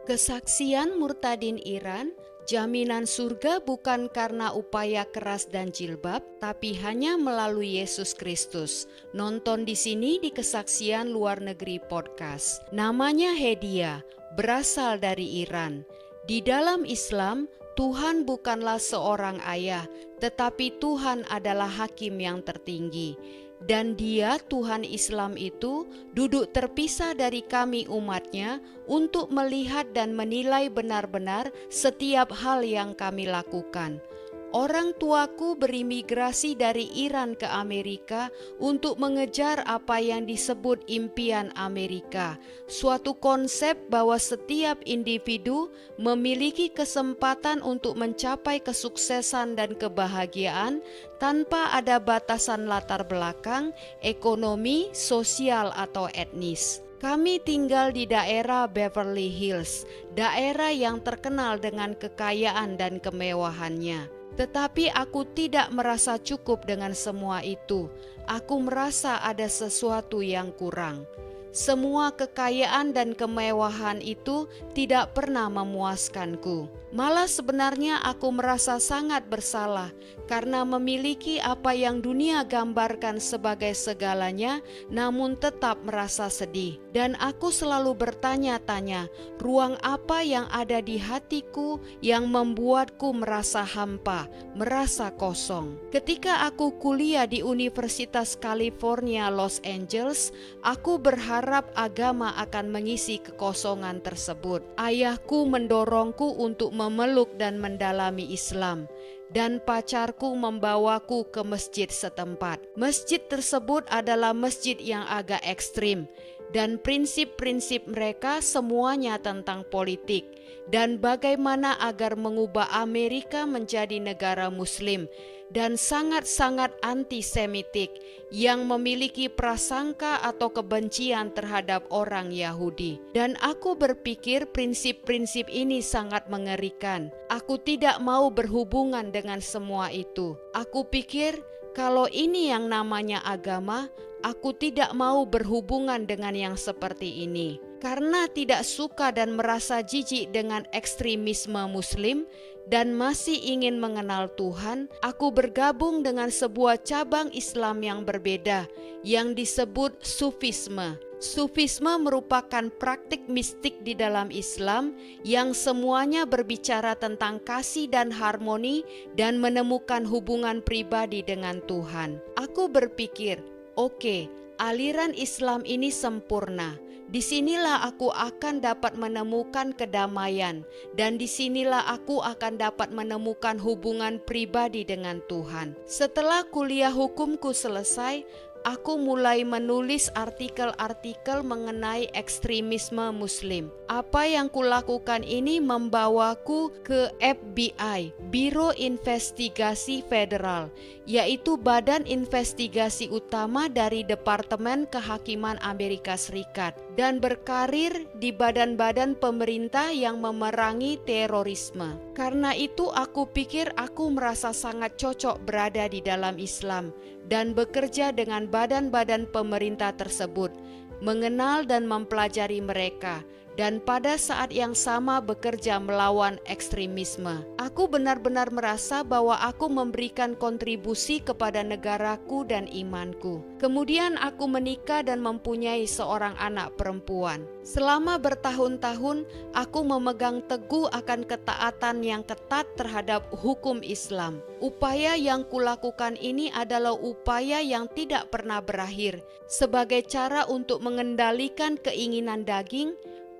Kesaksian murtadin Iran, jaminan surga bukan karena upaya keras dan jilbab, tapi hanya melalui Yesus Kristus. Nonton di sini di Kesaksian Luar Negeri Podcast. Namanya Hedia, berasal dari Iran. Di dalam Islam, Tuhan bukanlah seorang ayah, tetapi Tuhan adalah hakim yang tertinggi. Dan Dia, Tuhan Islam itu, duduk terpisah dari kami umatnya untuk melihat dan menilai benar-benar setiap hal yang kami lakukan. Orang tuaku berimigrasi dari Iran ke Amerika untuk mengejar apa yang disebut impian Amerika, suatu konsep bahwa setiap individu memiliki kesempatan untuk mencapai kesuksesan dan kebahagiaan tanpa ada batasan latar belakang, ekonomi, sosial, atau etnis. Kami tinggal di daerah Beverly Hills, daerah yang terkenal dengan kekayaan dan kemewahannya. Tetapi aku tidak merasa cukup dengan semua itu. Aku merasa ada sesuatu yang kurang. Semua kekayaan dan kemewahan itu tidak pernah memuaskanku. Malah sebenarnya aku merasa sangat bersalah karena memiliki apa yang dunia gambarkan sebagai segalanya, namun tetap merasa sedih. Dan aku selalu bertanya-tanya, ruang apa yang ada di hatiku yang membuatku merasa hampa, merasa kosong. Ketika aku kuliah di Universitas California, Los Angeles, aku berharap agama akan mengisi kekosongan tersebut. Ayahku mendorongku untuk memeluk dan mendalami Islam, dan pacarku membawaku ke masjid setempat. Masjid tersebut adalah masjid yang agak ekstrim, dan prinsip-prinsip mereka semuanya tentang politik dan bagaimana agar mengubah Amerika menjadi negara Muslim, dan sangat-sangat antisemitik yang memiliki prasangka atau kebencian terhadap orang Yahudi. Dan aku berpikir prinsip-prinsip ini sangat mengerikan. Aku tidak mau berhubungan dengan semua itu. Aku pikir kalau ini yang namanya agama, aku tidak mau berhubungan dengan yang seperti ini. Karena tidak suka dan merasa jijik dengan ekstremisme Muslim dan masih ingin mengenal Tuhan, aku bergabung dengan sebuah cabang Islam yang berbeda yang disebut Sufisme. Sufisme merupakan praktik mistik di dalam Islam yang semuanya berbicara tentang kasih dan harmoni dan menemukan hubungan pribadi dengan Tuhan. Aku berpikir, oke, aliran Islam ini sempurna. Disinilah aku akan dapat menemukan kedamaian, dan disinilah aku akan dapat menemukan hubungan pribadi dengan Tuhan. Setelah kuliah hukumku selesai, aku mulai menulis artikel-artikel mengenai ekstremisme Muslim. Apa yang kulakukan ini membawaku ke FBI, Biro Investigasi Federal, yaitu badan investigasi utama dari Departemen Kehakiman Amerika Serikat, dan berkarir di badan-badan pemerintah yang memerangi terorisme. Karena itu aku pikir aku merasa sangat cocok berada di dalam Islam dan bekerja dengan badan-badan pemerintah tersebut, mengenal dan mempelajari mereka, dan pada saat yang sama bekerja melawan ekstremisme. Aku benar-benar merasa bahwa aku memberikan kontribusi kepada negaraku dan imanku. Kemudian aku menikah dan mempunyai seorang anak perempuan. Selama bertahun-tahun, aku memegang teguh akan ketaatan yang ketat terhadap hukum Islam. Upaya yang kulakukan ini adalah upaya yang tidak pernah berakhir, sebagai cara untuk mengendalikan keinginan daging,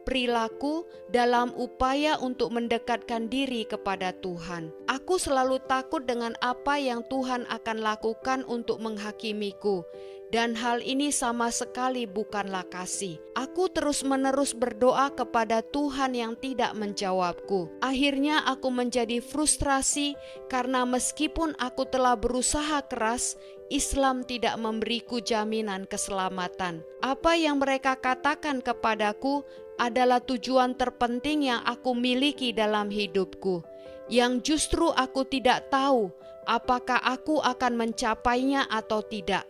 perilaku dalam upaya untuk mendekatkan diri kepada Tuhan. Aku selalu takut dengan apa yang Tuhan akan lakukan untuk menghakimiku, dan hal ini sama sekali bukanlah kasih. Aku terus-menerus berdoa kepada Tuhan yang tidak menjawabku. Akhirnya aku menjadi frustrasi karena meskipun aku telah berusaha keras, Islam tidak memberiku jaminan keselamatan. Apa yang mereka katakan kepadaku adalah tujuan terpenting yang aku miliki dalam hidupku, yang justru aku tidak tahu apakah aku akan mencapainya atau tidak.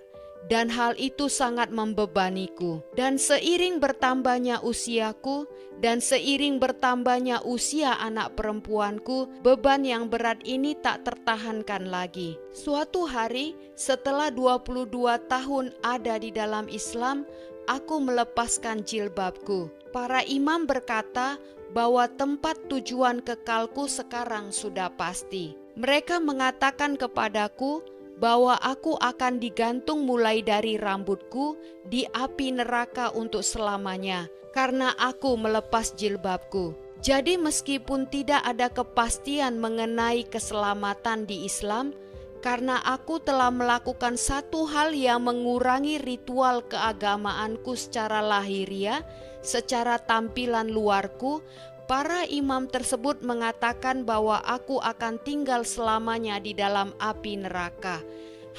dan hal itu sangat membebaniku. Dan seiring bertambahnya usiaku dan seiring bertambahnya usia anak perempuanku, beban yang berat ini tak tertahankan lagi. Suatu hari setelah 22 tahun ada di dalam Islam, aku melepaskan jilbabku. Para imam berkata bahwa tempat tujuan kekalku sekarang sudah pasti. Mereka mengatakan kepadaku bahwa aku akan digantung mulai dari rambutku di api neraka untuk selamanya karena aku melepas jilbabku. Jadi meskipun tidak ada kepastian mengenai keselamatan di Islam, karena aku telah melakukan satu hal yang mengurangi ritual keagamaanku secara lahiriah, secara tampilan luarku, para imam tersebut mengatakan bahwa aku akan tinggal selamanya di dalam api neraka.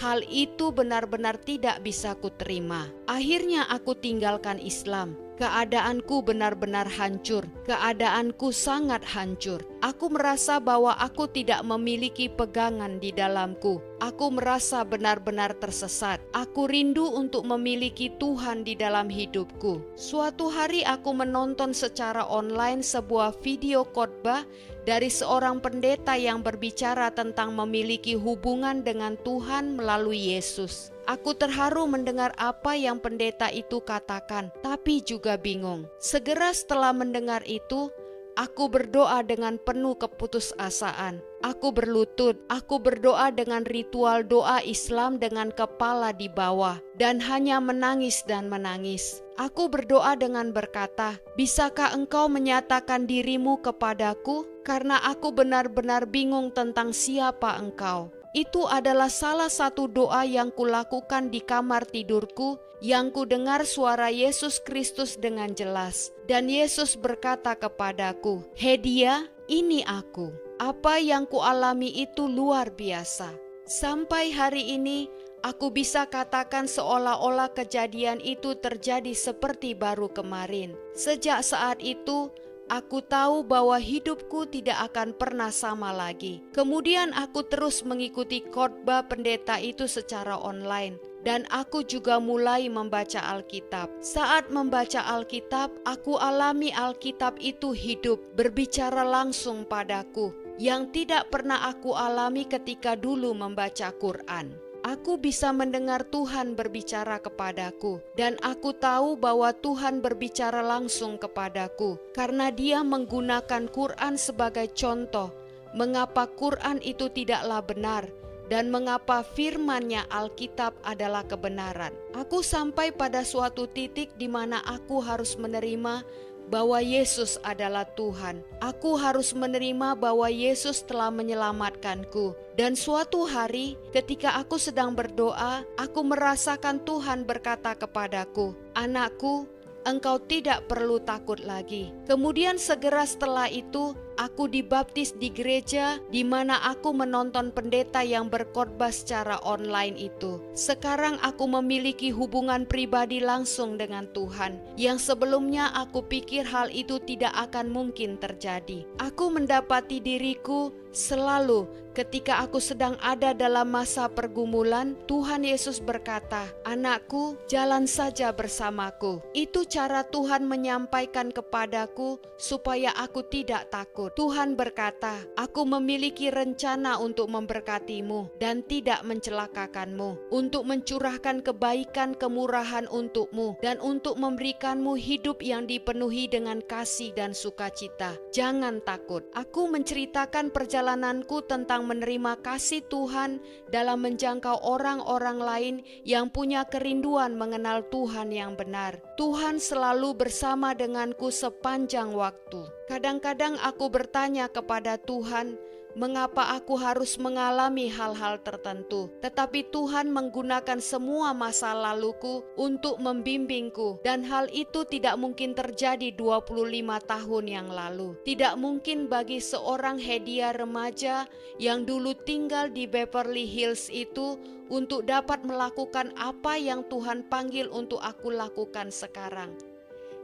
Hal itu benar-benar tidak bisa kuterima. Akhirnya aku tinggalkan Islam. Keadaanku benar-benar hancur. Keadaanku sangat hancur. Aku merasa bahwa aku tidak memiliki pegangan di dalamku. Aku merasa benar-benar tersesat. Aku rindu untuk memiliki Tuhan di dalam hidupku. Suatu hari aku menonton secara online sebuah video khotbah dari seorang pendeta yang berbicara tentang memiliki hubungan dengan Tuhan melalui Yesus. Aku terharu mendengar apa yang pendeta itu katakan, tapi juga bingung. Segera setelah mendengar itu, aku berdoa dengan penuh keputusasaan. Aku berlutut, aku berdoa dengan ritual doa Islam dengan kepala di bawah, dan hanya menangis dan menangis. Aku berdoa dengan berkata, "Bisakah engkau menyatakan dirimu kepadaku? Karena aku benar-benar bingung tentang siapa engkau." Itu adalah salah satu doa yang kulakukan di kamar tidurku, yang kudengar suara Yesus Kristus dengan jelas. Dan Yesus berkata kepadaku, "Hedia, ini aku." Apa yang kualami itu luar biasa. Sampai hari ini, aku bisa katakan seolah-olah kejadian itu terjadi seperti baru kemarin. Sejak saat itu, aku tahu bahwa hidupku tidak akan pernah sama lagi. Kemudian aku terus mengikuti khotbah pendeta itu secara online. Dan aku juga mulai membaca Alkitab. Saat membaca Alkitab, aku alami Alkitab itu hidup, berbicara langsung padaku, yang tidak pernah aku alami ketika dulu membaca Quran. Aku bisa mendengar Tuhan berbicara kepadaku, dan aku tahu bahwa Tuhan berbicara langsung kepadaku karena Dia menggunakan Quran sebagai contoh mengapa Quran itu tidaklah benar dan mengapa firman-Nya Alkitab adalah kebenaran. Aku sampai pada suatu titik di mana aku harus menerima bahwa Yesus adalah Tuhan. Aku harus menerima bahwa Yesus telah menyelamatkanku. Dan suatu hari ketika aku sedang berdoa, aku merasakan Tuhan berkata kepadaku, "Anakku, engkau tidak perlu takut lagi." Kemudian segera setelah itu, aku dibaptis di gereja di mana aku menonton pendeta yang berkhotbah secara online itu. Sekarang aku memiliki hubungan pribadi langsung dengan Tuhan, yang sebelumnya aku pikir hal itu tidak akan mungkin terjadi. Aku mendapati diriku selalu ketika aku sedang ada dalam masa pergumulan, Tuhan Yesus berkata, "Anakku, jalan saja bersamaku." Itu cara Tuhan menyampaikan kepadaku supaya aku tidak takut. Tuhan berkata, "Aku memiliki rencana untuk memberkatimu dan tidak mencelakakanmu, untuk mencurahkan kebaikan kemurahan untukmu, dan untuk memberikanmu hidup yang dipenuhi dengan kasih dan sukacita. Jangan takut." Aku menceritakan perjalananku tentang menerima kasih Tuhan dalam menjangkau orang-orang lain yang punya kerinduan mengenal Tuhan yang benar. Tuhan selalu bersama denganku sepanjang waktu. Kadang-kadang aku bertanya kepada Tuhan, mengapa aku harus mengalami hal-hal tertentu? Tetapi Tuhan menggunakan semua masa laluku untuk membimbingku, dan hal itu tidak mungkin terjadi 25 tahun yang lalu. Tidak mungkin bagi seorang Hedia remaja yang dulu tinggal di Beverly Hills itu untuk dapat melakukan apa yang Tuhan panggil untuk aku lakukan sekarang.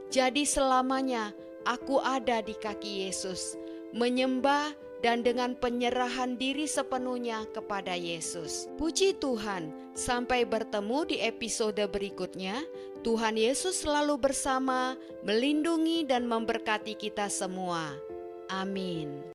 Jadi selamanya aku ada di kaki Yesus, menyembah dan dengan penyerahan diri sepenuhnya kepada Yesus. Puji Tuhan, sampai bertemu di episode berikutnya. Tuhan Yesus selalu bersama, melindungi dan memberkati kita semua. Amin.